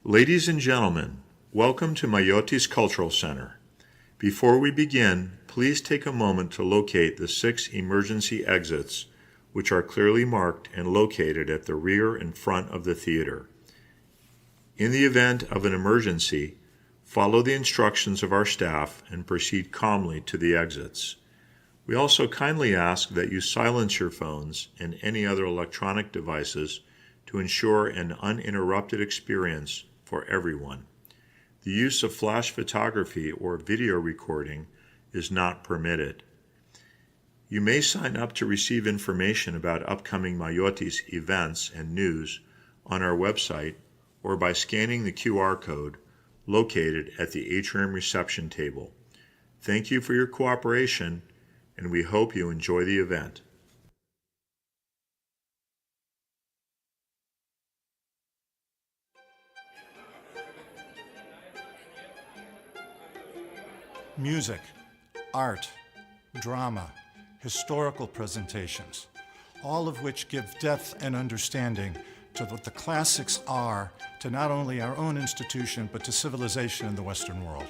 Ladies and gentlemen, welcome to Mayottes Cultural Center. Before we begin, please take a moment to locate the 6 emergency exits, which are clearly marked and located at the rear and front of the theater. In the event of an emergency, follow the instructions of our staff and proceed calmly to the exits. We also kindly ask that you silence your phones and any other electronic devices to ensure an uninterrupted experience for everyone. The use of flash photography or video recording is not permitted. You may sign up to receive information about upcoming Mayottes events and news on our website or by scanning the QR code located at the atrium reception table. Thank you for your cooperation, and we hope you enjoy the event. Music, art, drama, historical presentations, all of which give depth and understanding to what the classics are to not only our own institution, but to civilization in the Western world.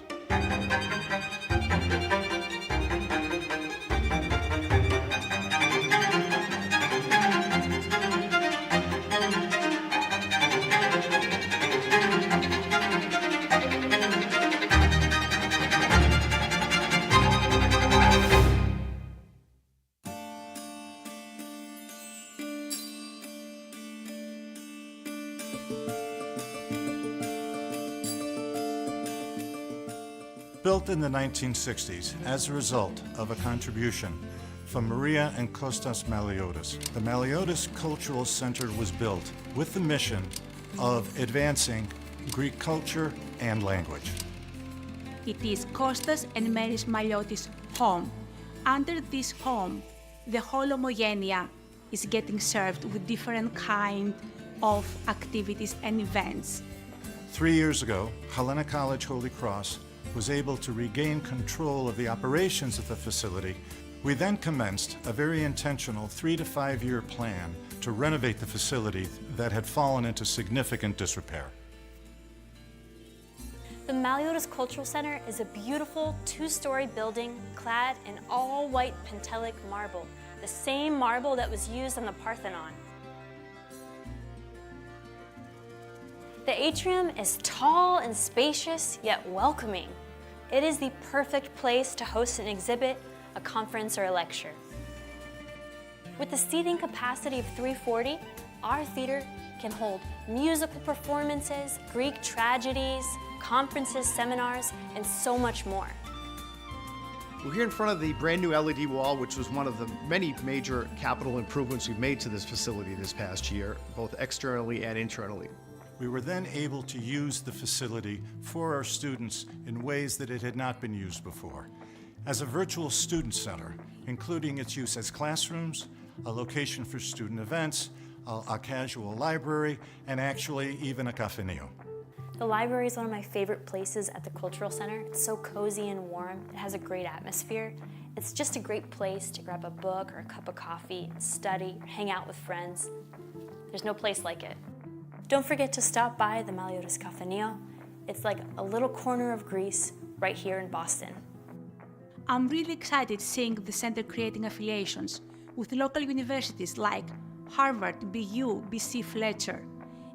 Built in the 1960s as a result of a contribution from Maria and Kostas Maliotis, the Maliotis Cultural Center was built with the mission of advancing Greek culture and language. It is Kostas and Mary's Maliotis' home. Under this home, the whole Homogenia is getting served with different kind of activities and events. 3 years ago, Hellenic College Holy Cross was able to regain control of the operations of the facility. We then commenced a very intentional 3 to 5 year plan to renovate the facility that had fallen into significant disrepair. The Maliotis Cultural Center is a beautiful 2-story building clad in all-white Pentelic marble, the same marble that was used on the Parthenon. The atrium is tall and spacious, yet welcoming. It is the perfect place to host an exhibit, a conference, or a lecture. With the seating capacity of 340, our theater can hold musical performances, Greek tragedies, conferences, seminars, and so much more. We're here in front of the brand new LED wall, which was one of the many major capital improvements we've made to this facility this past year, both externally and internally. We were then able to use the facility for our students in ways that it had not been used before. As a virtual student center, including its use as classrooms, a location for student events, a casual library, and actually even a cafeteria. The library is one of my favorite places at the Cultural Center. It's so cozy and warm. It has a great atmosphere. It's just a great place to grab a book or a cup of coffee and study, or hang out with friends. There's no place like it. Don't forget to stop by the Maliotis Cafeteria. It's like a little corner of Greece right here in Boston. I'm really excited seeing the center creating affiliations with local universities like Harvard, BU, BC Fletcher.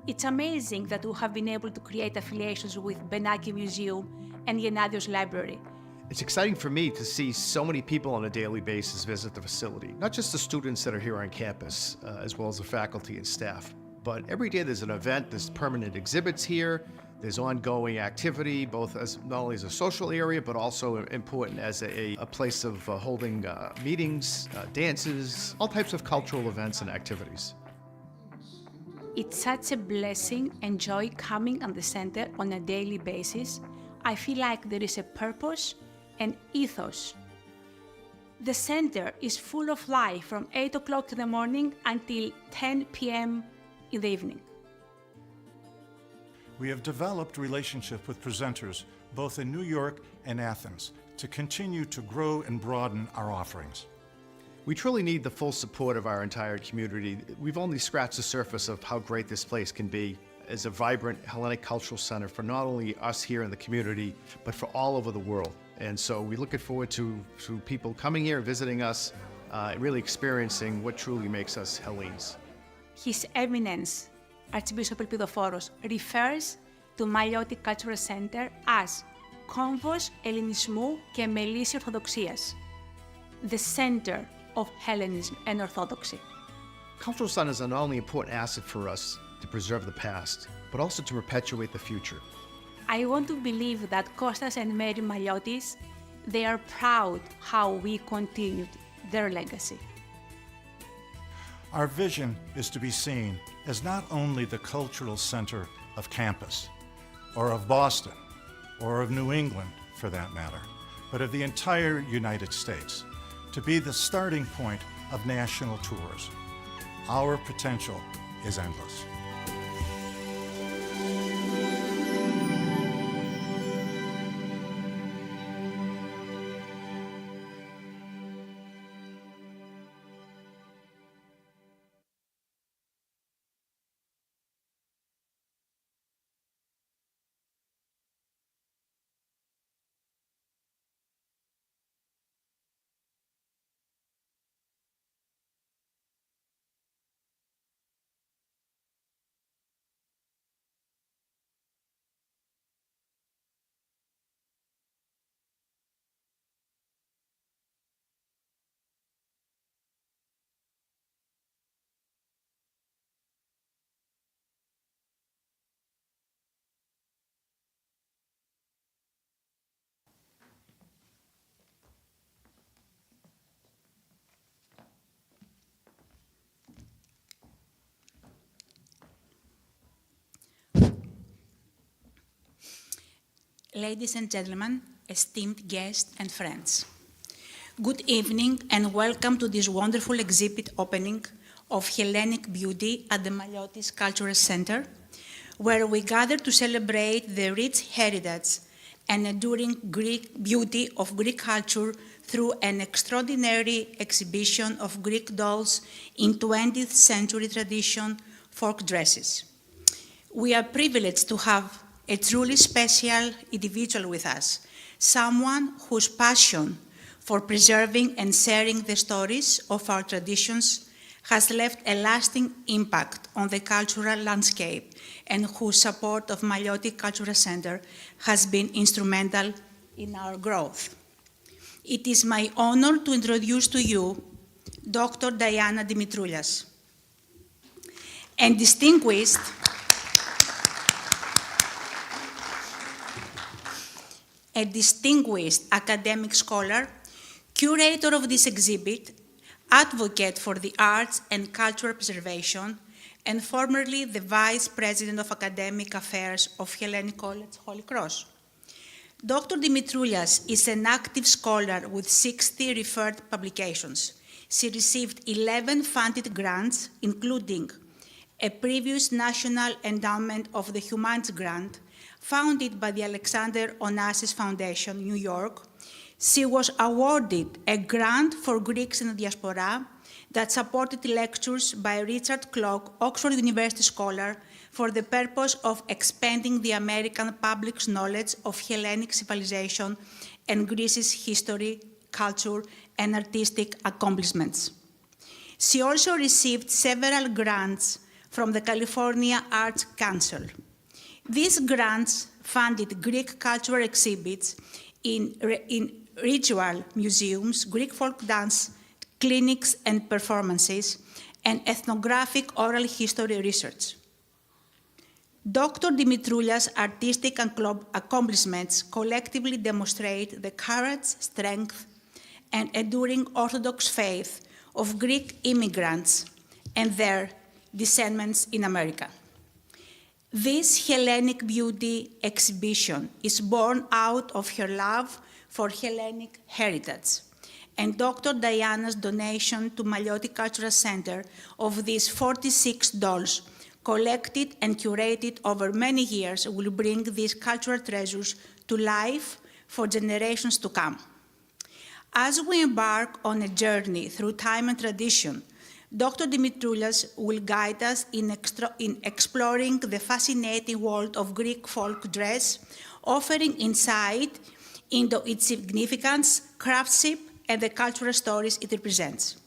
It's amazing that we have been able to create affiliations with Benaki Museum and Gennadios Library. It's exciting for me to see so many people on a daily basis visit the facility, not just the students that are here on campus, as well as the faculty and staff. But every day there's an event, there's permanent exhibits here, there's ongoing activity, both as not only as a social area, but also important as a place of holding meetings, dances, all types of cultural events and activities. It's such a blessing and joy coming on the center on a daily basis. I feel like there is a purpose and ethos. The center is full of life from 8 o'clock in the morning until 10 p.m. in the evening. We have developed relationship with presenters both in New York and Athens to continue to grow and broaden our offerings. We truly need the full support of our entire community. We've only scratched the surface of how great this place can be as a vibrant Hellenic cultural center for not only us here in the community, but for all over the world. And so we're looking forward to people coming here, visiting us, really experiencing what truly makes us Hellenes. His Eminence, Archbishop Elpidophoros, refers to Maliotti Cultural Center as Κόμβος Ελληνισμού και Μελής Ορθοδοξίας, the center of Hellenism and Orthodoxy. Cultural centers are not only an important asset for us to preserve the past, but also to perpetuate the future. I want to believe that Kostas and Mary Maliottis, they are proud how we continued their legacy. Our vision is to be seen as not only the cultural center of campus, or of Boston, or of New England, for that matter, but of the entire United States, to be the starting point of national tours. Our potential is endless. Ladies and gentlemen, esteemed guests and friends, good evening and welcome to this wonderful exhibit opening of Hellenic Beauty at the Maliottis Cultural Center, where we gather to celebrate the rich heritage and enduring Greek beauty of Greek culture through an extraordinary exhibition of Greek dolls in 20th century tradition folk dresses. We are privileged to have a truly special individual with us, someone whose passion for preserving and sharing the stories of our traditions has left a lasting impact on the cultural landscape and whose support of Maliotti Cultural Center has been instrumental in our growth. It is my honor to introduce to you Dr. Diana Dimitroulias, and a distinguished academic scholar, curator of this exhibit, advocate for the arts and cultural preservation, and formerly the Vice President of Academic Affairs of Hellenic College, Holy Cross. Dr. Dimitroulias is an active scholar with 60 referred publications. She received 11 funded grants, including a previous National Endowment of the Humanities grant, founded by the Alexander Onassis Foundation, New York. She was awarded a grant for Greeks in the diaspora that supported lectures by Richard Clark, Oxford University scholar, for the purpose of expanding the American public's knowledge of Hellenic civilization and Greece's history, culture, and artistic accomplishments. She also received several grants from the California Arts Council. These grants funded Greek cultural exhibits in ritual museums, Greek folk dance clinics and performances, and ethnographic oral history research. Dr. Dimitroulias' artistic accomplishments collectively demonstrate the courage, strength, and enduring Orthodox faith of Greek immigrants and their descendants in America. This Hellenic Beauty exhibition is born out of her love for Hellenic heritage and Dr. Diana's donation to Maliotti Cultural Center of these 46 dolls collected and curated over many years will bring these cultural treasures to life for generations to come. As we embark on a journey through time and tradition, Dr. Dimitroulias will guide us in exploring the fascinating world of Greek folk dress, offering insight into its significance, craftsmanship, and the cultural stories it represents.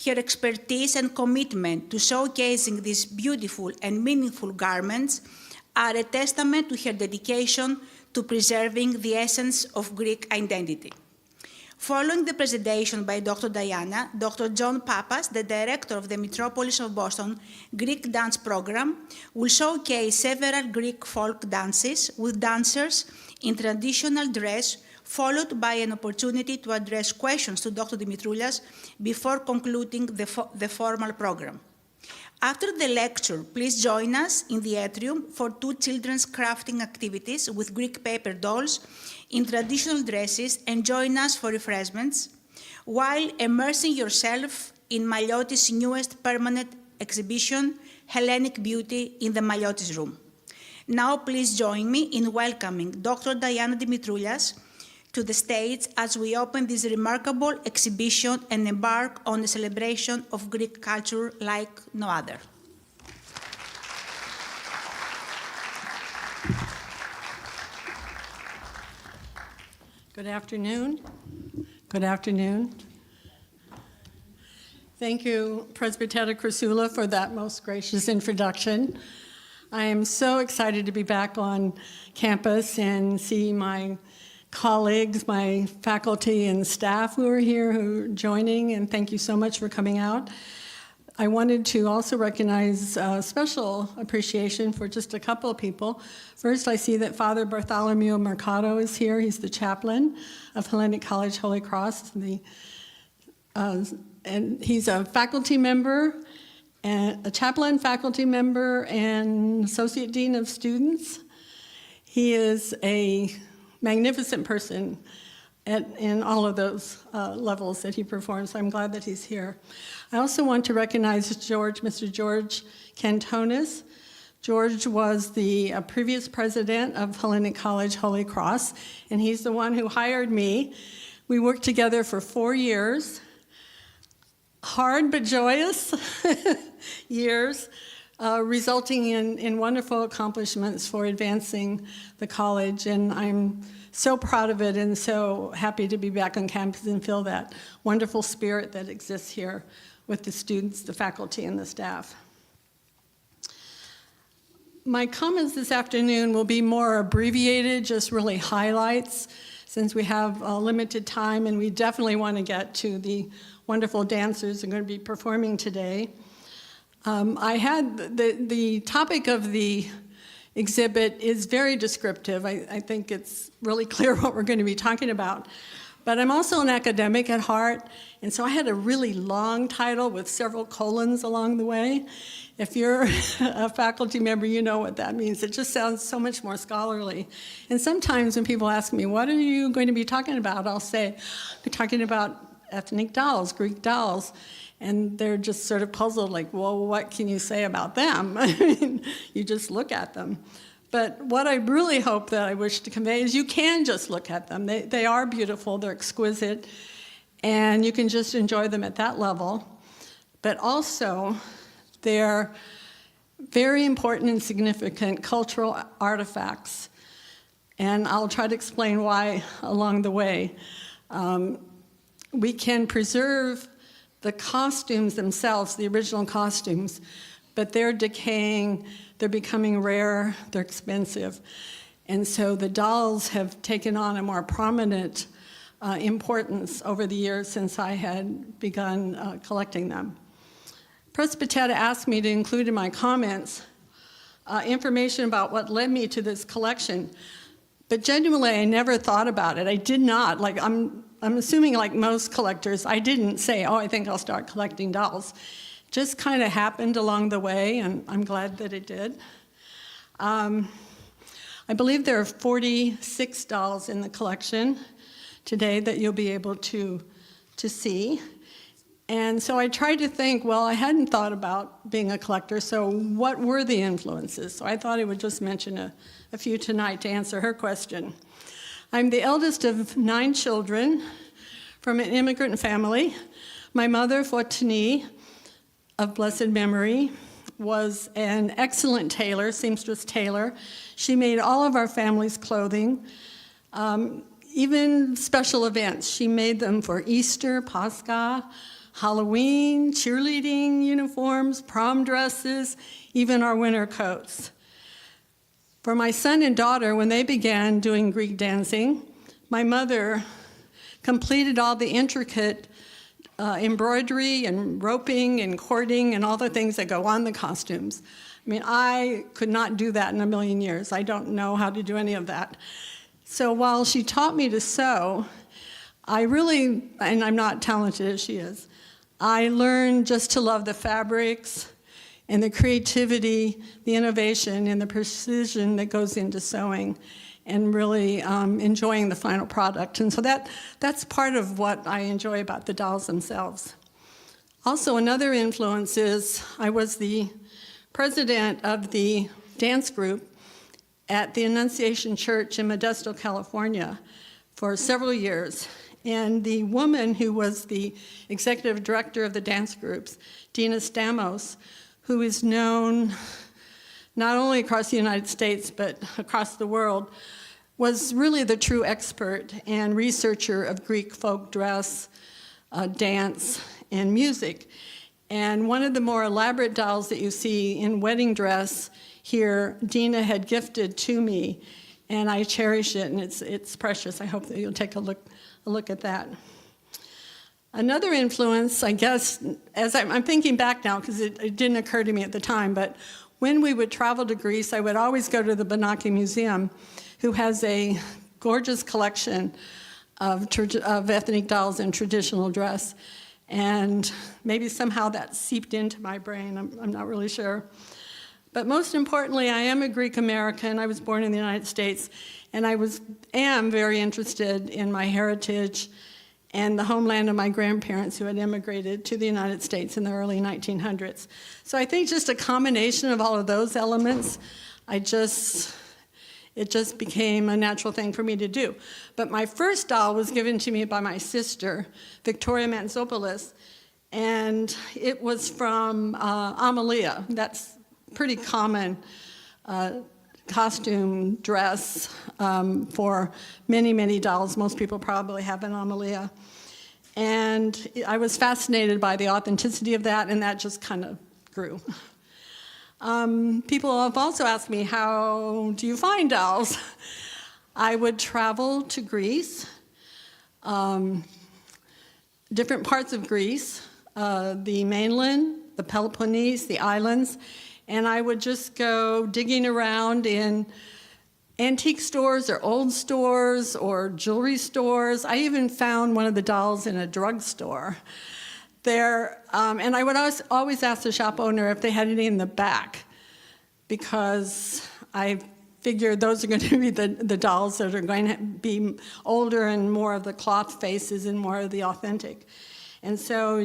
Her expertise and commitment to showcasing these beautiful and meaningful garments are a testament to her dedication to preserving the essence of Greek identity. Following the presentation by Dr. Diana, Dr. John Pappas, the director of the Metropolis of Boston Greek Dance Program, will showcase several Greek folk dances with dancers in traditional dress, followed by an opportunity to address questions to Dr. Dimitroulias before concluding the formal program. After the lecture, please join us in the atrium for 2 children's crafting activities with Greek paper dolls in traditional dresses, and join us for refreshments while immersing yourself in Maliotis' newest permanent exhibition, Hellenic Beauty, in the Maliotis Room. Now please join me in welcoming Dr. Diana Dimitroulias to the stage as we open this remarkable exhibition and embark on a celebration of Greek culture like no other. Good afternoon. Good afternoon. Thank you, Presbytera Chrysula, for that most gracious introduction. I am so excited to be back on campus and see my colleagues, my faculty and staff who are here, who are joining, and thank you so much for coming out. I wanted to also recognize special appreciation for just a couple of people. First, I see that Father Bartholomew Mercado is here. He's the chaplain of Hellenic College Holy Cross. And he's a faculty member, and a chaplain, faculty member, and associate dean of students. He is a magnificent person in all of those levels that he performs, so I'm glad that he's here. I also want to recognize Mr. George Cantonis. George was the previous president of Hellenic College Holy Cross, and he's the one who hired me. We worked together for 4 years, hard but joyous years, resulting in wonderful accomplishments for advancing the college, and I'm so proud of it and so happy to be back on campus and feel that wonderful spirit that exists here with the students, the faculty, and the staff. My comments this afternoon will be more abbreviated, just really highlights, since we have limited time and we definitely want to get to the wonderful dancers who are going to be performing today. I had the topic of the exhibit is very descriptive. I think it's really clear what we're going to be talking about. But I'm also an academic at heart, and so I had a really long title with several colons along the way. If you're a faculty member, you know what that means. It just sounds so much more scholarly. And sometimes when people ask me, what are you going to be talking about? I'll say, I'm talking about ethnic dolls, Greek dolls. And they're just sort of puzzled, like, well, what can you say about them? I mean, you just look at them. But what I really hope that I wish to convey is you can just look at them. They are beautiful, they're exquisite, and you can just enjoy them at that level. But also, they're very important and significant cultural artifacts. And I'll try to explain why along the way. We can preserve the costumes themselves, the original costumes, but they're decaying, they're becoming rare, they're expensive. And so the dolls have taken on a more prominent importance over the years since I had begun collecting them. Presbytera asked me to include in my comments information about what led me to this collection, but genuinely I never thought about it. I did not, like I'm assuming like most collectors, I didn't say, oh, I think I'll start collecting dolls. Just kind of happened along the way, and I'm glad that it did. I believe there are 46 dolls in the collection today that you'll be able to see. And so I tried to think, well, I hadn't thought about being a collector, so what were the influences? So I thought I would just mention a few tonight to answer her question. I'm the eldest of 9 children from an immigrant family. My mother, Fortuny, of blessed memory, was an excellent tailor, seamstress tailor. She made all of our family's clothing, even special events. She made them for Easter, Pascha, Halloween, cheerleading uniforms, prom dresses, even our winter coats. For my son and daughter, when they began doing Greek dancing, my mother completed all the intricate embroidery and roping and cording and all the things that go on the costumes. I mean, I could not do that in a million years. I don't know how to do any of that. So while she taught me to sew, I really, and I'm not talented as she is, I learned just to love the fabrics and the creativity, the innovation, and the precision that goes into sewing, and really enjoying the final product. And so that's part of what I enjoy about the dolls themselves. Also, another influence is I was the president of the dance group at the Annunciation Church in Modesto, California for several years. And the woman who was the executive director of the dance groups, Dina Stamos, who is known not only across the United States but across the world, was really the true expert and researcher of Greek folk dress, dance, and music. And one of the more elaborate dolls that you see in wedding dress here, Dina had gifted to me, and I cherish it, and it's precious. I hope that you'll take a look at that. Another influence, I guess, as I'm thinking back now, because it didn't occur to me at the time, but when we would travel to Greece, I would always go to the Benaki Museum, who has a gorgeous collection of ethnic dolls in traditional dress. And maybe somehow that seeped into my brain, I'm not really sure. But most importantly, I am a Greek American. I was born in the United States, and I am very interested in my heritage and the homeland of my grandparents who had immigrated to the United States in the early 1900s. So I think just a combination of all of those elements, it just became a natural thing for me to do. But my first doll was given to me by my sister, Victoria Mantzopoulos, and it was from Amalia. That's pretty common costume dress for many, many dolls. Most people probably have an Amalia. And I was fascinated by the authenticity of that, and that just kind of grew. People have also asked me, how do you find dolls? I would travel to Greece, different parts of Greece, the mainland, the Peloponnese, the islands, and I would just go digging around in antique stores or old stores or jewelry stores. I even found one of the dolls in a drugstore there, and I would always ask the shop owner if they had any in the back, because I figured those are going to be the dolls that are going to be older and more of the cloth faces and more of the authentic. And so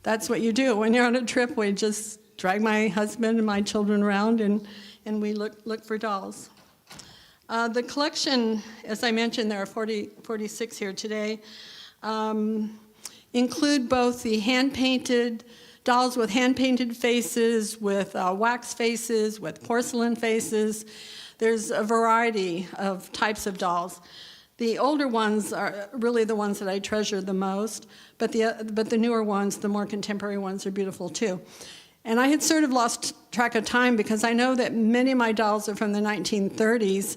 that's what you do. When you're on a trip, we just drag my husband and my children around, and we look for dolls. The collection, as I mentioned, there are 46 here today, include both the hand-painted dolls with hand-painted faces, with wax faces, with porcelain faces. There's a variety of types of dolls. The older ones are really the ones that I treasure the most, but the newer ones, the more contemporary ones, are beautiful too. And I had sort of lost track of time because I know that many of my dolls are from the 1930s,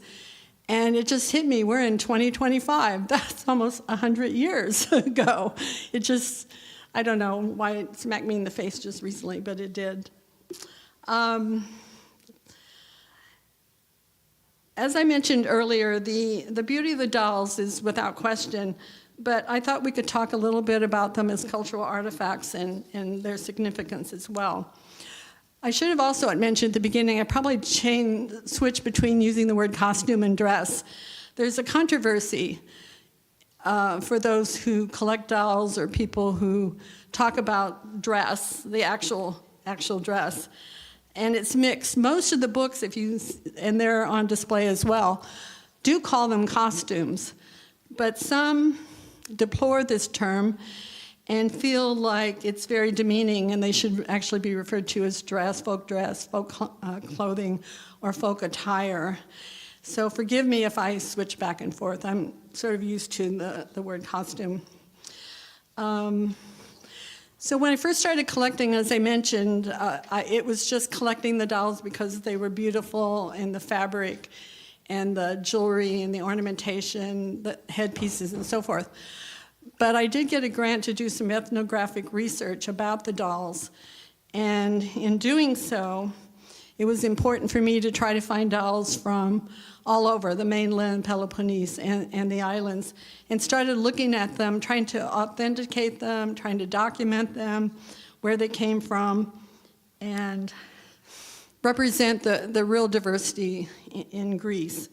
and it just hit me, we're in 2025. That's almost 100 years ago. It just, I don't know why it smacked me in the face just recently, but it did. As I mentioned earlier, the beauty of the dolls is without question, but I thought we could talk a little bit about them as cultural artifacts and their significance as well. I should have also mentioned at the beginning, I probably switch between using the word costume and dress. There's a controversy for those who collect dolls or people who talk about dress, the actual dress. And it's mixed. Most of the books, and they're on display as well, do call them costumes. But some deplore this term and feel like it's very demeaning and they should actually be referred to as dress, folk clothing, or folk attire. So forgive me if I switch back and forth. I'm sort of used to the word costume. So when I first started collecting, as I mentioned, it was just collecting the dolls because they were beautiful, and the fabric and the jewelry and the ornamentation, the headpieces and so forth. But I did get a grant to do some ethnographic research about the dolls. And in doing so, it was important for me to try to find dolls from all over the mainland, Peloponnese, and the islands, and started looking at them, trying to authenticate them, trying to document them, where they came from, and represent the real diversity in Greece.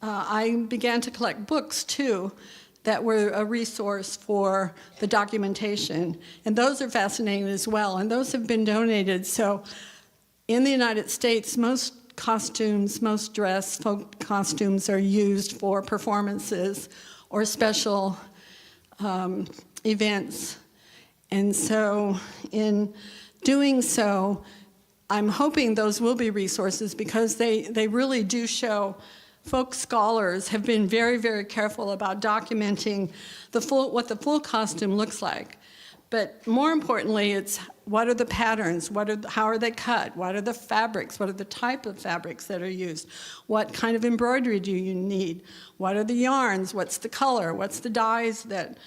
I began to collect books, too, that were a resource for the documentation, and those are fascinating as well, and those have been donated. So in the United States, most costumes, most dress, folk costumes are used for performances or special events. And so in doing so, I'm hoping those will be resources because they really do show. Folk scholars have been very, very careful about documenting what the full costume looks like. But more importantly, it's what are the patterns, how are they cut, what are the fabrics, what are the type of fabrics that are used, what kind of embroidery do you need, what are the yarns, what's the color, what's the dyes that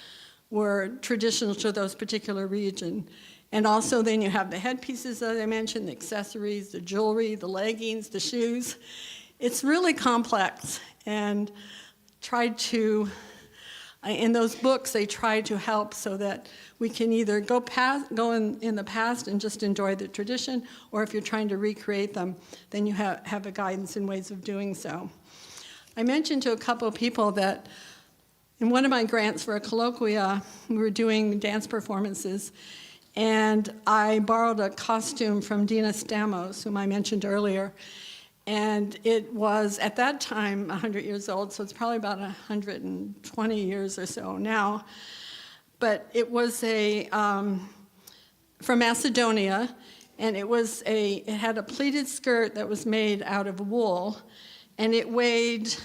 were traditional to those particular region. And also then you have the headpieces, as I mentioned, the accessories, the jewelry, the leggings, the shoes. It's really complex, and in those books, they try to help so that we can either go in the past and just enjoy the tradition, or if you're trying to recreate them, then you have a guidance and ways of doing so. I mentioned to a couple of people that in one of my grants for a colloquia, we were doing dance performances, and I borrowed a costume from Dina Stamos, whom I mentioned earlier. And it was, at that time, 100 years old, so it's probably about 120 years or so now. But it was from Macedonia, and it had a pleated skirt that was made out of wool, and it weighed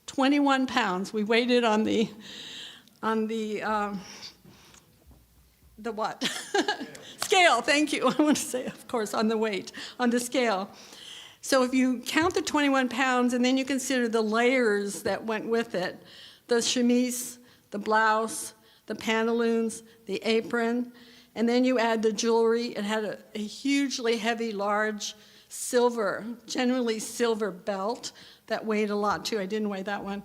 21 pounds. We weighed it on the what? Scale, thank you. I want to say, of course, on the scale. So if you count the 21 pounds and then you consider the layers that went with it, the chemise, the blouse, the pantaloons, the apron, and then you add the jewelry. It had a hugely heavy, large generally silver belt that weighed a lot too. I didn't weigh that one.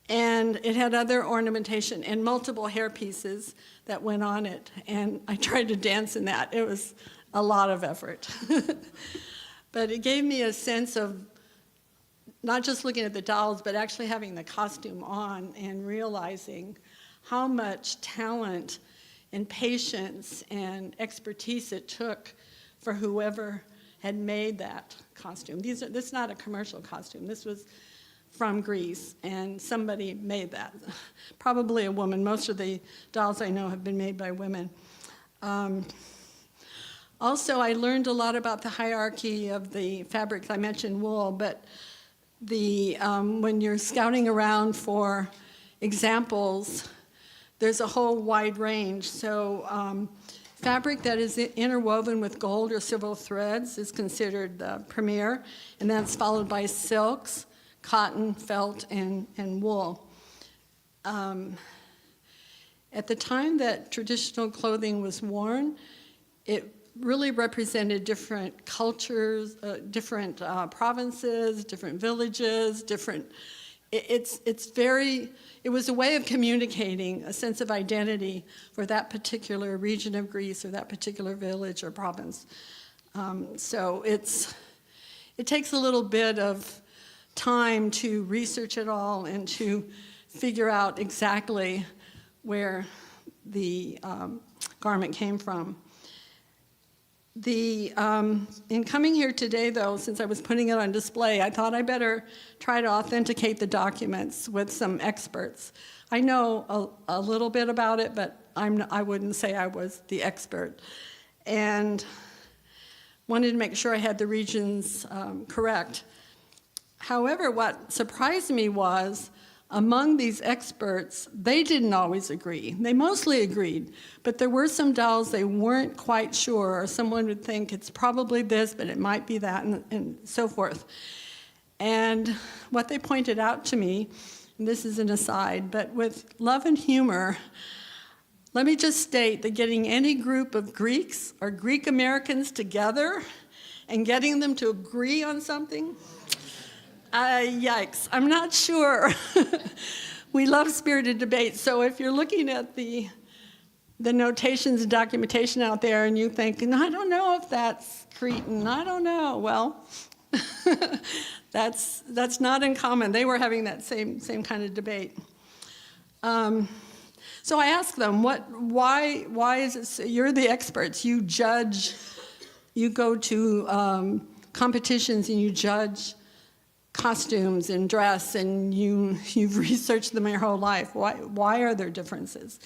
And it had other ornamentation and multiple hair pieces that went on it. And I tried to dance in that. It was a lot of effort. But it gave me a sense of not just looking at the dolls, but actually having the costume on and realizing how much talent and patience and expertise it took for whoever had made that costume. This is not a commercial costume. This was from Greece, and somebody made that. Probably a woman. Most of the dolls I know have been made by women. Also, I learned a lot about the hierarchy of the fabrics. I mentioned wool, but when you're scouting around for examples, there's a whole wide range. So fabric that is interwoven with gold or silver threads is considered the premier, and that's followed by silks, cotton, felt, and wool. At the time that traditional clothing was worn, it really represented different cultures, different provinces, different villages, it was a way of communicating a sense of identity for that particular region of Greece or that particular village or province. So it takes a little bit of time to research it all and to figure out exactly where the garment came from. In coming here today, though, since I was putting it on display, I thought I better try to authenticate the documents with some experts. I know a little bit about it, but I wouldn't say I was the expert. And wanted to make sure I had the regions correct. However, what surprised me was, among these experts, they didn't always agree. They mostly agreed, but there were some dolls they weren't quite sure, or someone would think it's probably this, but it might be that, and so forth. And what they pointed out to me, and this is an aside, but with love and humor, let me just state that getting any group of Greeks or Greek Americans together and getting them to agree on something, yikes, I'm not sure. We love spirited debate, so if you're looking at the notations and documentation out there and you think, I don't know if that's Cretan, I don't know, well, that's not uncommon. They were having that same kind of debate. So I asked them, why is it, so you're the experts, you judge, you go to competitions and you judge costumes and dress, and you've researched them your whole life. Why are there differences?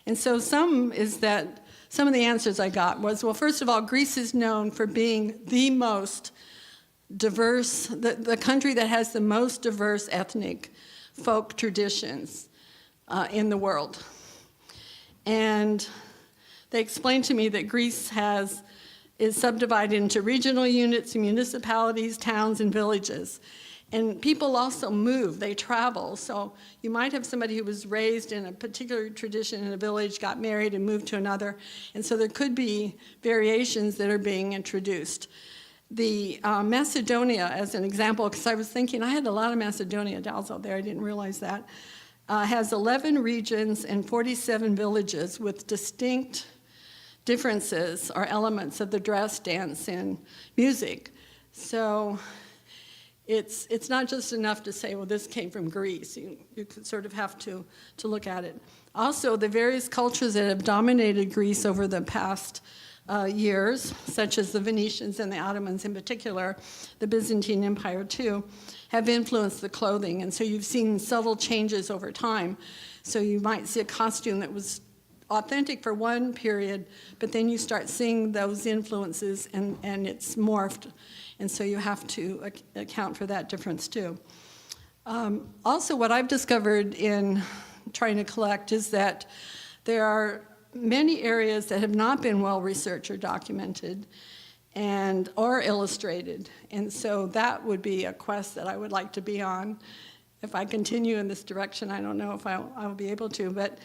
And so some of the answers I got was, well, first of all, Greece is known for being the most diverse, the country that has the most diverse ethnic folk traditions in the world. And they explained to me that Greece is subdivided into regional units, municipalities, towns, and villages. And people also move, they travel. So you might have somebody who was raised in a particular tradition in a village, got married, and moved to another. And so there could be variations that are being introduced. The Macedonia, as an example, because I was thinking, I had a lot of Macedonia dolls out there, I didn't realize that, has 11 regions and 47 villages with distinct differences or elements of the dress, dance, and music. So it's not just enough to say, well, this came from Greece. You sort of have to look at it. Also, the various cultures that have dominated Greece over the past years, such as the Venetians and the Ottomans in particular, the Byzantine Empire too, have influenced the clothing. And so you've seen subtle changes over time. So you might see a costume that was authentic for one period, but then you start seeing those influences and it's morphed. And so you have to account for that difference too. Also, what I've discovered in trying to collect is that there are many areas that have not been well researched or documented or illustrated. And so that would be a quest that I would like to be on. If I continue in this direction, I don't know if I'll be able to, but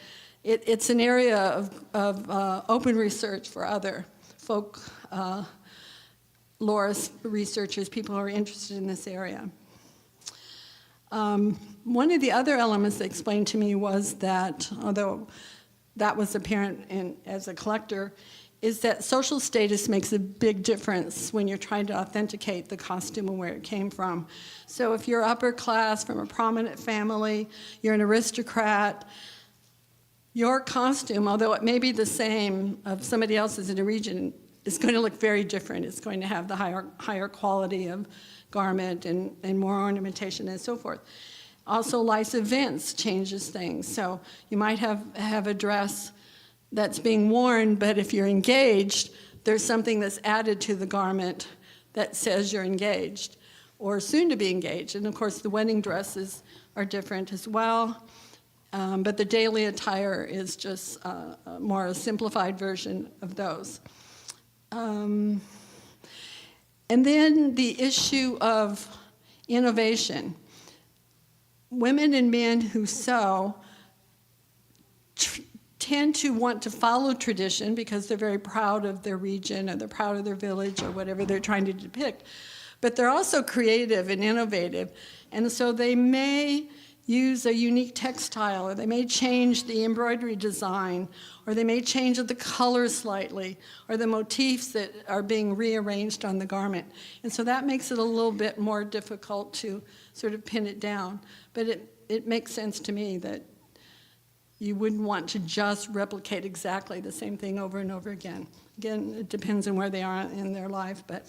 it's an area of open research for other folk lore researchers, people who are interested in this area. One of the other elements they explained to me was that, although that was apparent as a collector, is that social status makes a big difference when you're trying to authenticate the costume and where it came from. So if you're upper class, from a prominent family, you're an aristocrat, your costume, although it may be the same of somebody else's in a region, is going to look very different. It's going to have the higher quality of garment and more ornamentation and so forth. Also, life's events changes things. So you might have a dress that's being worn, but if you're engaged, there's something that's added to the garment that says you're engaged or soon to be engaged. And of course, the wedding dresses are different as well. But the daily attire is just more a simplified version of those. And then the issue of innovation. Women and men who sew tend to want to follow tradition because they're very proud of their region or they're proud of their village or whatever they're trying to depict. But they're also creative and innovative. And so they may use a unique textile, or they may change the embroidery design, or they may change the colors slightly, or the motifs that are being rearranged on the garment. And so that makes it a little bit more difficult to sort of pin it down. But it makes sense to me that you wouldn't want to just replicate exactly the same thing over and over again. Again, it depends on where they are in their life, but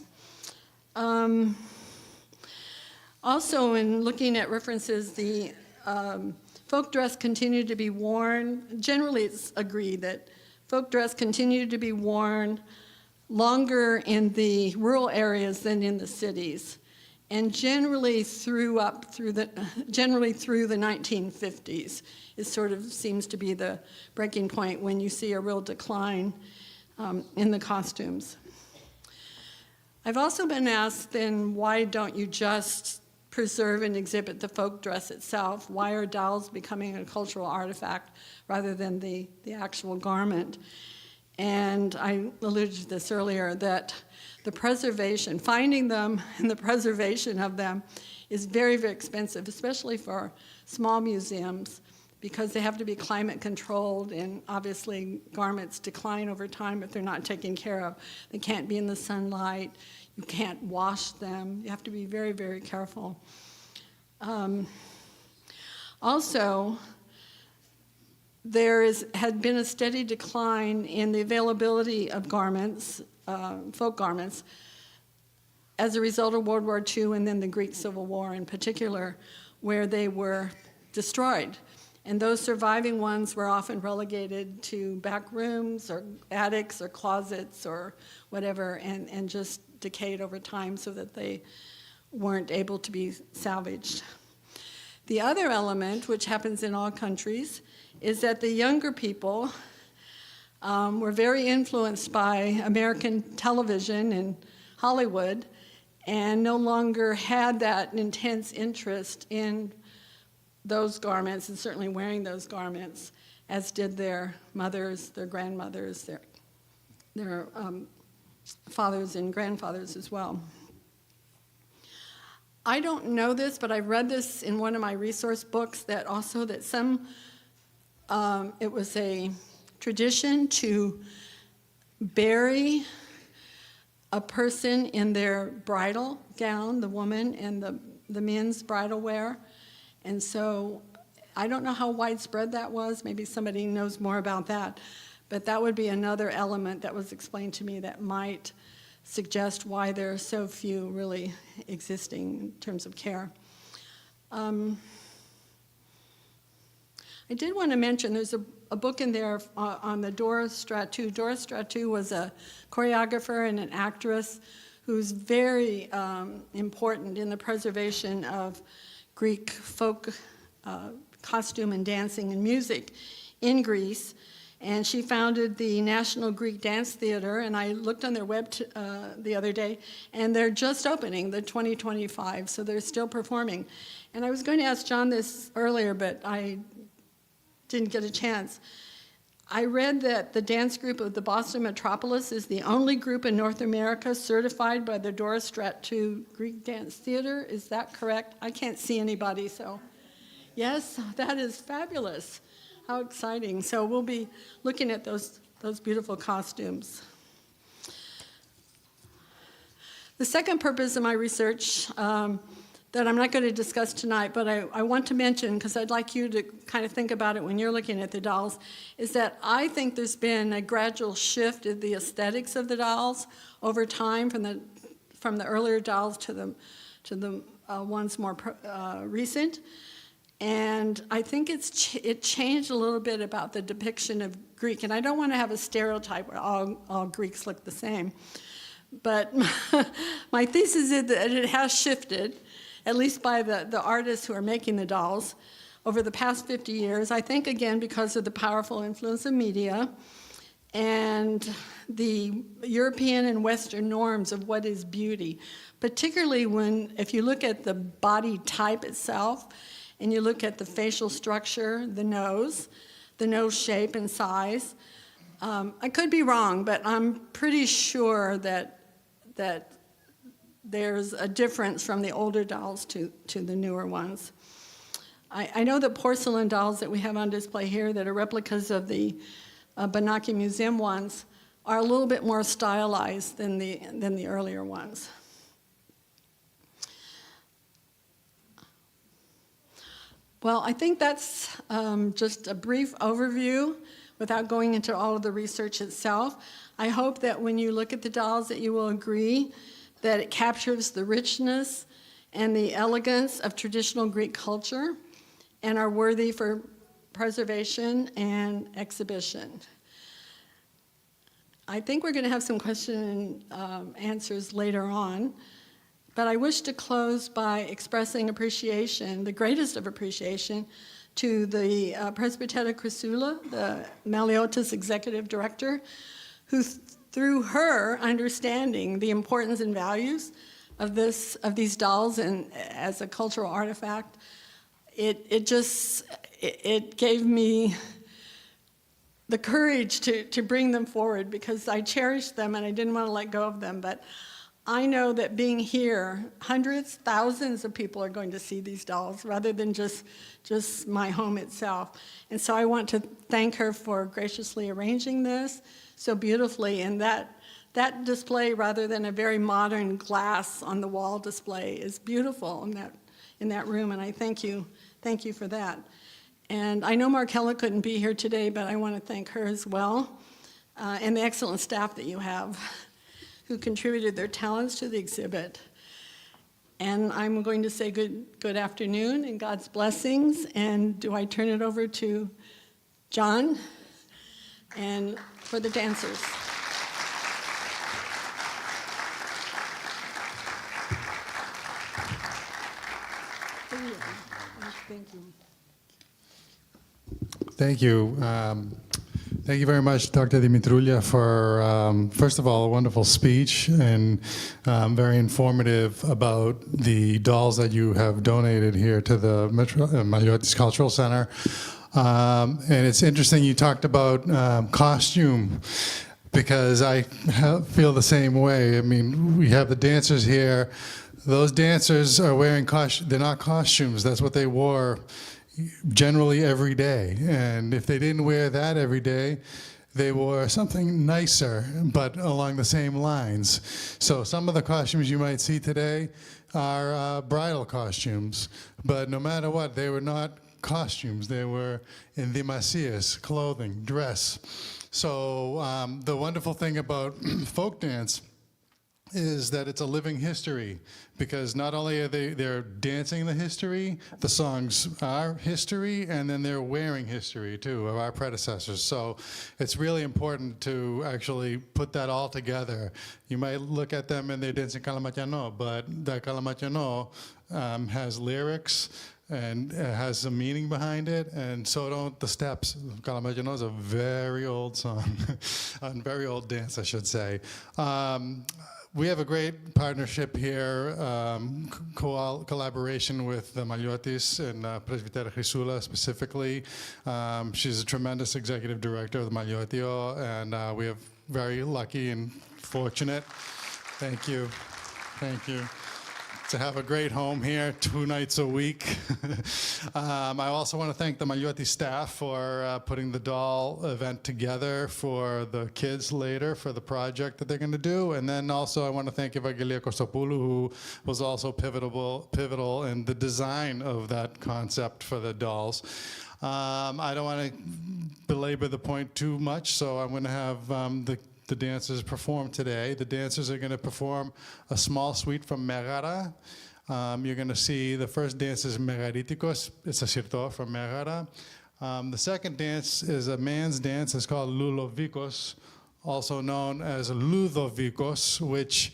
also in looking at references, the folk dress continued to be worn. Generally, it's agreed that folk dress continued to be worn longer in the rural areas than in the cities, and generally through the 1950s. It sort of seems to be the breaking point when you see a real decline in the costumes. I've also been asked, then, why don't you just preserve and exhibit the folk dress itself? Why are dolls becoming a cultural artifact rather than the actual garment? And I alluded to this earlier, that the preservation, finding them and the preservation of them is very, very expensive, especially for small museums, because they have to be climate controlled, and obviously garments decline over time if they're not taken care of. They can't be in the sunlight. You can't wash them. You have to be very, very careful. Also, had been a steady decline in the availability of garments, folk garments, as a result of World War II and then the Greek Civil War in particular, where they were destroyed. And those surviving ones were often relegated to back rooms or attics or closets or whatever, and just decayed over time so that they weren't able to be salvaged. The other element, which happens in all countries, is that the younger people were very influenced by American television and Hollywood, and no longer had that intense interest in those garments, and certainly wearing those garments, as did their mothers, their grandmothers, their fathers and grandfathers as well. I don't know this, but I read this in one of my resource books, that some, it was a tradition to bury a person in their bridal gown, the woman, and the men's bridal wear. And so I don't know how widespread that was. Maybe somebody knows more about that. But that would be another element that was explained to me that might suggest why there are so few really existing in terms of care. I did want to mention there's a book in there on the Doris Stratou. Doris Stratou was a choreographer and an actress who's very important in the preservation of Greek folk costume and dancing and music in Greece. And she founded the National Greek Dance Theater, and I looked on their web the other day, and they're just opening the 2025, so they're still performing. And I was going to ask John this earlier, but I didn't get a chance. I read that the dance group of the Boston Metropolis is the only group in North America certified by the Doris Stratou Greek Dance Theater. Is that correct? I can't see anybody, so. Yes, that is fabulous. How exciting. So we'll be looking at those beautiful costumes. The second purpose of my research that I'm not going to discuss tonight, but I want to mention, because I'd like you to kind of think about it when you're looking at the dolls, is that I think there's been a gradual shift in the aesthetics of the dolls over time, from the earlier dolls to the ones more recent. And I think it changed a little bit about the depiction of Greek. And I don't want to have a stereotype where all Greeks look the same. But my thesis is that it has shifted, at least by the artists who are making the dolls, over the past 50 years. I think, again, because of the powerful influence of media and the European and Western norms of what is beauty, particularly if you look at the body type itself, and you look at the facial structure, the nose shape and size. I could be wrong, but I'm pretty sure that there's a difference from the older dolls to the newer ones. I know the porcelain dolls that we have on display here that are replicas of the Benaki Museum ones are a little bit more stylized than the earlier ones. Well, I think that's just a brief overview without going into all of the research itself. I hope that when you look at the dolls that you will agree that it captures the richness and the elegance of traditional Greek culture and are worthy for preservation and exhibition. I think we're going to have some question and answers later on, but I wish to close by expressing appreciation, the greatest of appreciation, to the Presbytera Chrysula, the Maliotis executive director, who through her understanding the importance and values of these dolls and as a cultural artifact, it gave me the courage to bring them forward, because I cherished them and I didn't want to let go of them. But I know that being here, hundreds, thousands of people are going to see these dolls rather than just my home itself. And so I want to thank her for graciously arranging this so beautifully. And that display, rather than a very modern glass on the wall display, is beautiful in that room. And I thank you for that. And I know Markella couldn't be here today, but I want to thank her as well, and the excellent staff that you have who contributed their talents to the exhibit. And I'm going to say good afternoon and God's blessings. And do I turn it over to John and for the dancers? Thank you. Thank you. Thank you very much, Dr. Dimitroulia, for, first of all, a wonderful speech and very informative about the dolls that you have donated here to the Maliotis Cultural Center. And it's interesting you talked about costume, because I feel the same way. I mean, we have the dancers here. Those dancers are wearing costumes. They're not costumes. That's what they wore generally every day. And if they didn't wear that every day, they wore something nicer, but along the same lines. So some of the costumes you might see today are bridal costumes, but no matter what, they were not costumes. They were endimasias, clothing, dress. So the wonderful thing about folk dance is that it's a living history, because not only are they're dancing the history, the songs are history, and then they're wearing history too of our predecessors. So it's really important to actually put that all together. You might look at them and they're dancing Kalamatiano, but that Kalamatiano has lyrics and has some meaning behind it, and so don't the steps. Kalamatiano is a very old song, a very old dance, I should say. We have a great partnership here, collaboration with the Maliotis and Presbytera Chrysula specifically. She's a tremendous executive director of the Maliotio, and we are very lucky and fortunate. Thank you. Thank you. To have a great home here 2 nights a week. I also want to thank the Malioti staff for putting the doll event together for the kids later for the project that they're going to do. And then also I want to thank Evangelia Kostopoulou, who was also pivotal in the design of that concept for the dolls. I don't want to belabor the point too much, so I'm going to have the dancers perform today. The dancers are going to perform a small suite from Megara. You're going to see the first dance is Megaritikos. It's a sirto from Megara. The second dance is a man's dance. It's called Lulovikos, also known as Ludovikos, which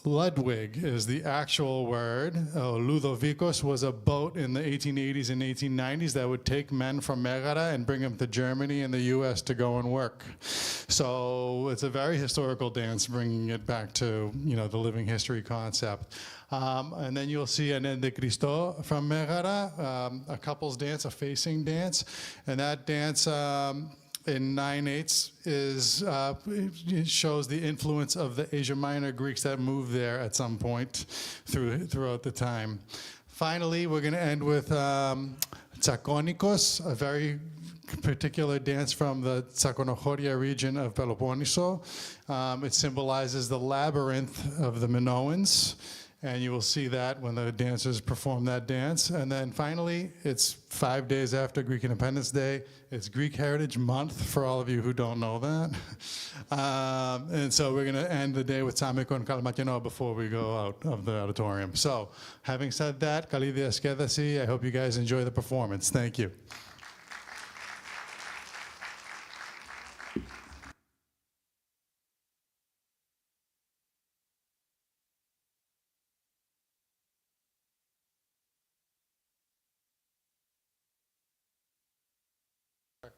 Ludwig is the actual word. Ludovikos was a boat in the 1880s and 1890s that would take men from Megara and bring them to Germany and the US to go and work. So it's a very historical dance, bringing it back to, you know, the living history concept. And then you'll see an Ende Cristo from Megara, a couple's dance, a facing dance. And that dance in 9/8 is it shows the influence of the Asia Minor Greeks that moved there at some point throughout the time. Finally, we're going to end with Tsakonikos, a very particular dance from the Tsakonochoria region of Peloponneso. It symbolizes the labyrinth of the Minoans. And you will see that when the dancers perform that dance. And then finally, it's 5 days after Greek Independence Day. It's Greek Heritage Month, for all of you who don't know that. And so we're going to end the day with Tamiko and Kalmakino before we go out of the auditorium. So having said that, Kalidi Askedasi, I hope you guys enjoy the performance. Thank you.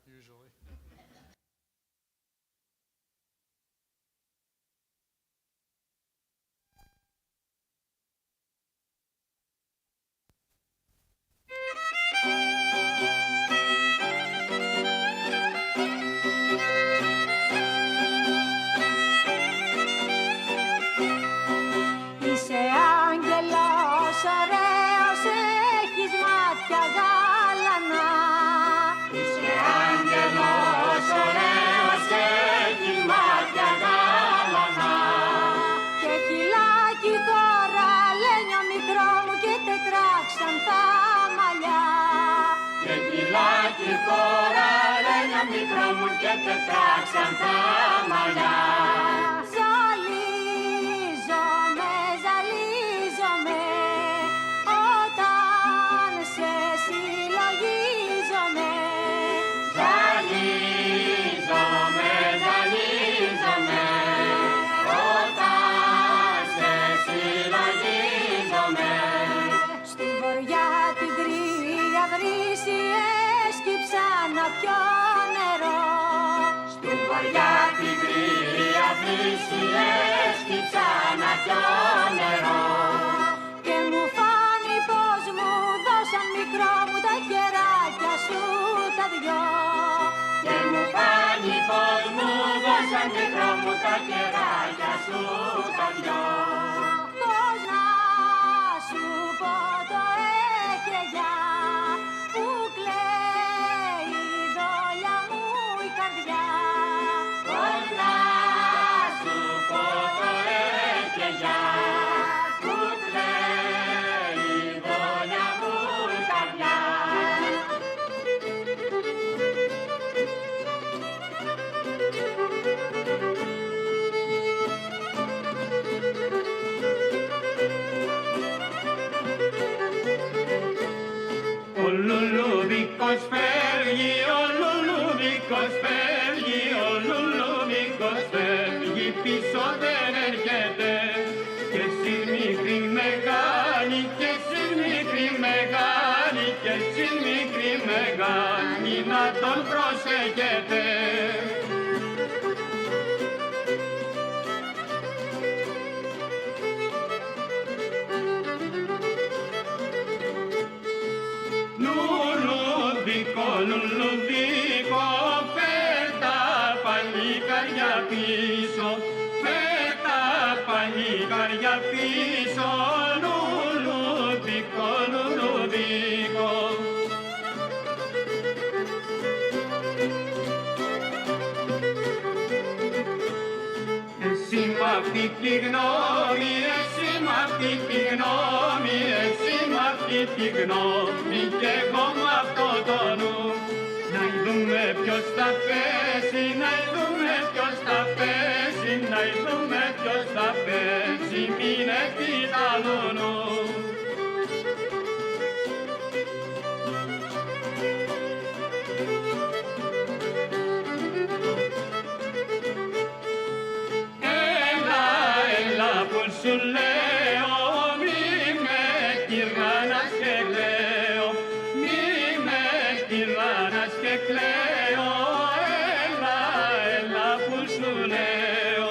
Usually. Είσαι άγγελος ωραίος, έχεις μάτια γάλανα. Είσαι άγγελος ωραίος, έχεις μάτια γάλανα. Και χυλάκι κοραλένιο μικρό μου και τετράξαν τα μαλλιά. Και χυλάκι κοραλένιο μικρό μου και τετράξαν τα μαλλιά. Να πιω νερό. Στου βοριά την κρύα βρύση έσκυψα να πιω νερό. Και μου φάνει πως μου δώσαν μικρό μου τα χεράκια σου τα δυο. Και μου φάνει πως μου δώσαν μικρό μου τα χεράκια σου τα δυο. Πώς να σου πω το έκαιγια που κλαίει δόλια μου η καρδιά. Πώς να σου πω το έκαιγια που κλαίει δόλια μου η καρδιά. Ο λουλούδικος φεύγει, ο λουλούδικος φεύγει, ο λουλούδικος φεύγει, πίσω δεν έρχεται. Και εσείς μικρή μεγάλη, και εσείς μικρή μεγάλη, και εσείς μικρή μεγάλη, να τον προσέχετε. Λουλούδικο, λουλούδικο, φέρ' τα παλικάρια πίσω, φέρ' τα παλικάρια πίσω, λουλούδικο, λουλούδικο. Εσύ μ' αυτή τη γνώμη, εσύ μ' αυτή τη γνώμη, εσύ μ' αυτή τη γνώμη κι εγώ μ' αυτό το νου. Να δούμε ποιος θα πέσει, να δούμε ποιος θα πέσει, να δούμε ποιος θα πέσει, μην επιδαλώνω. Σου λέω μη με τυράννας και κλαίω, μη με τυράννας και κλαίω, έλα, έλα που σου λέω.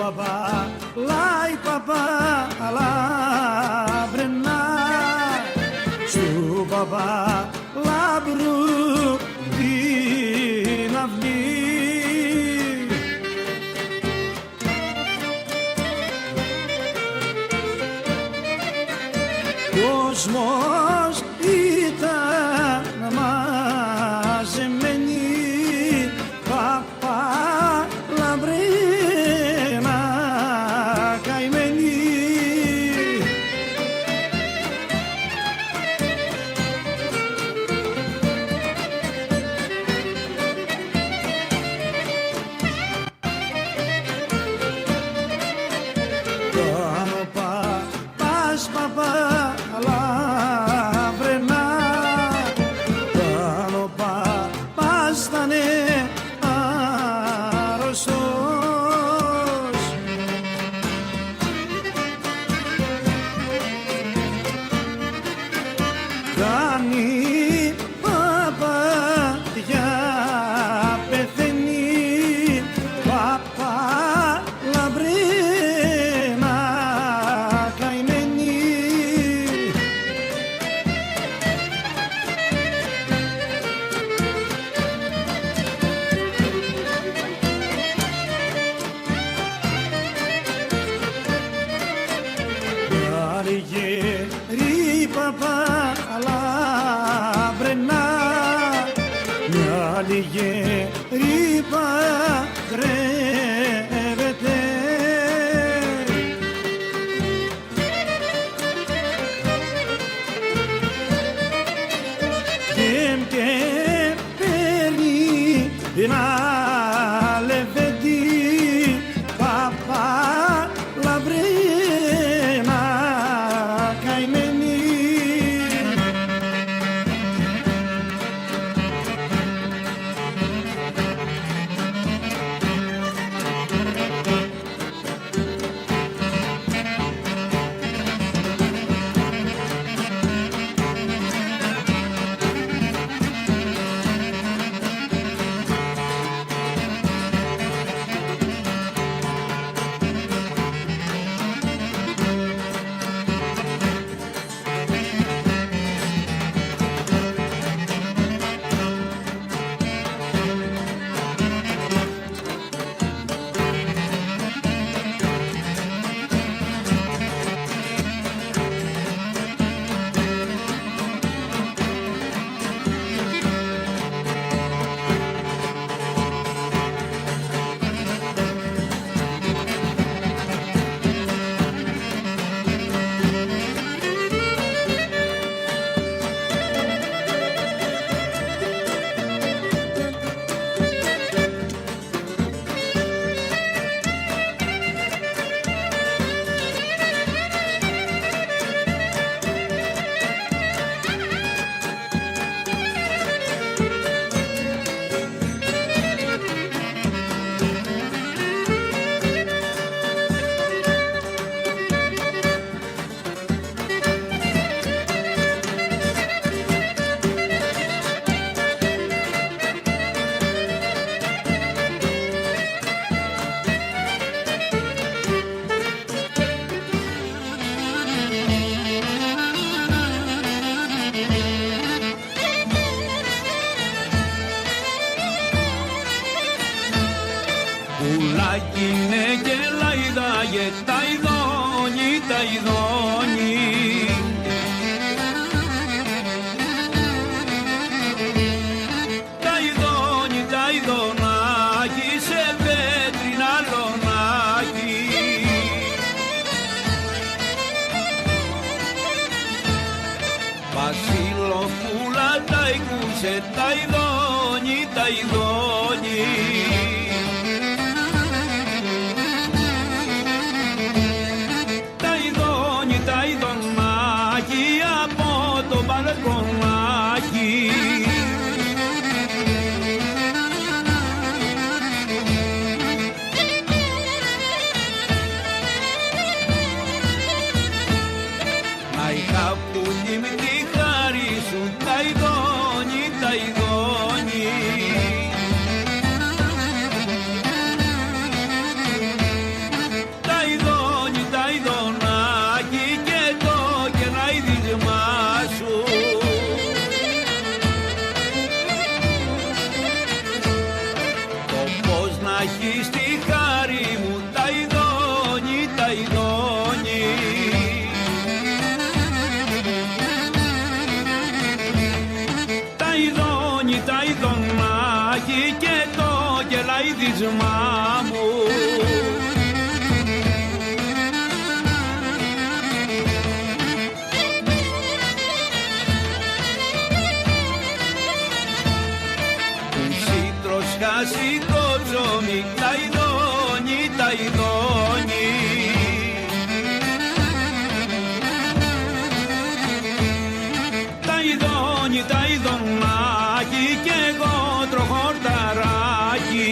papà, lai papà, la brenna, su papà, la bru, di navni. Κόσμος ήταν μαζεμένοι, παπά λαμπρένα καημένοι. Πάνω πας παπά λαμπρένα, πάνω πας θα είναι άρρωστος. Κάνει παπαδιά πεθαίνει, παπά λαμπρένα καημένη. Γερή παπά λαμπρένα, μια γερή παγρεύεται. Και παίρνει ένα λεβέντι, παπά λαμπρένα καημένη. Πουλάκινε και λαϊδάγε τα ειδώνει, τα ειδώνει. Τα ειδώνει, τα ειδωνάκι σε πέτρινα λονάκι. Βασιλοπούλα τα εικούσε, τα ειδώνει, τα ειδώνει. χάρισμα μου. Χάσει το ψωμί, τα ειδώνει, τα ειδώνει. Τα ειδώνει, τα ειδωνάκι κι εγώ τροχορταράκι.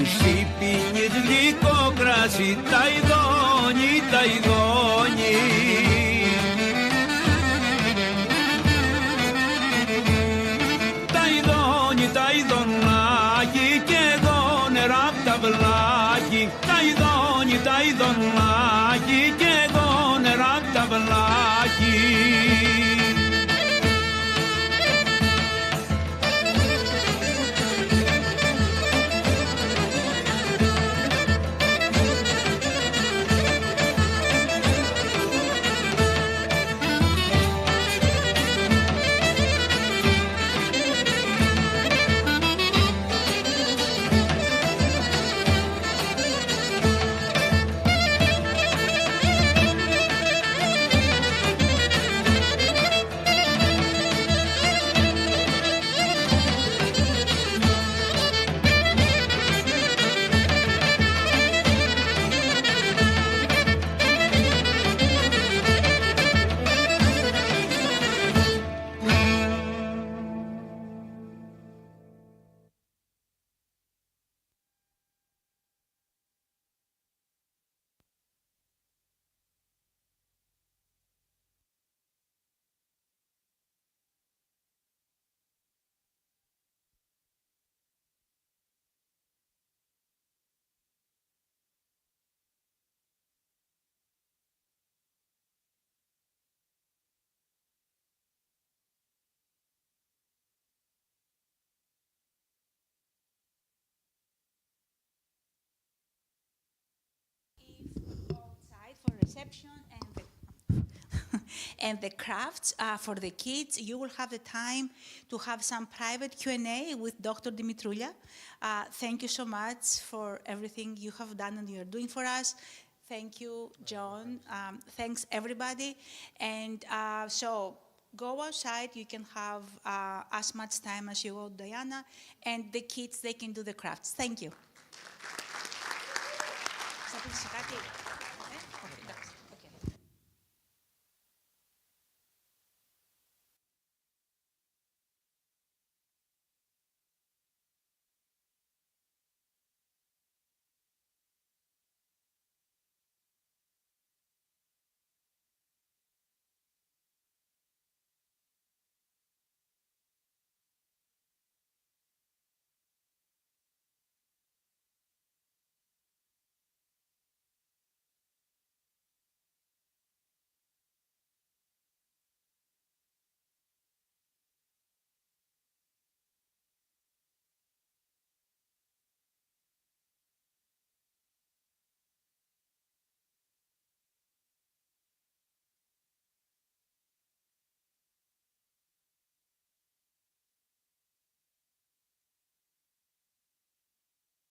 Εσύ πίνεις γλυκό κράσι, τα ειδώνει, τα ειδώνει. Τα ειδωνάκι κι εγώ νερά απ' τα βλάκι. Τα ειδωνάκι κι εγώ νερά απ' τα βλάκι. Reception and the crafts for the kids. You will have the time to have some private Q&A with Dr. Dimitroulia. Thank you so much for everything you have done and you're doing for us. Thank you, John. Thanks, everybody. And so go outside. You can have as much time as you want, Diana. And the kids, they can do the crafts. Thank you.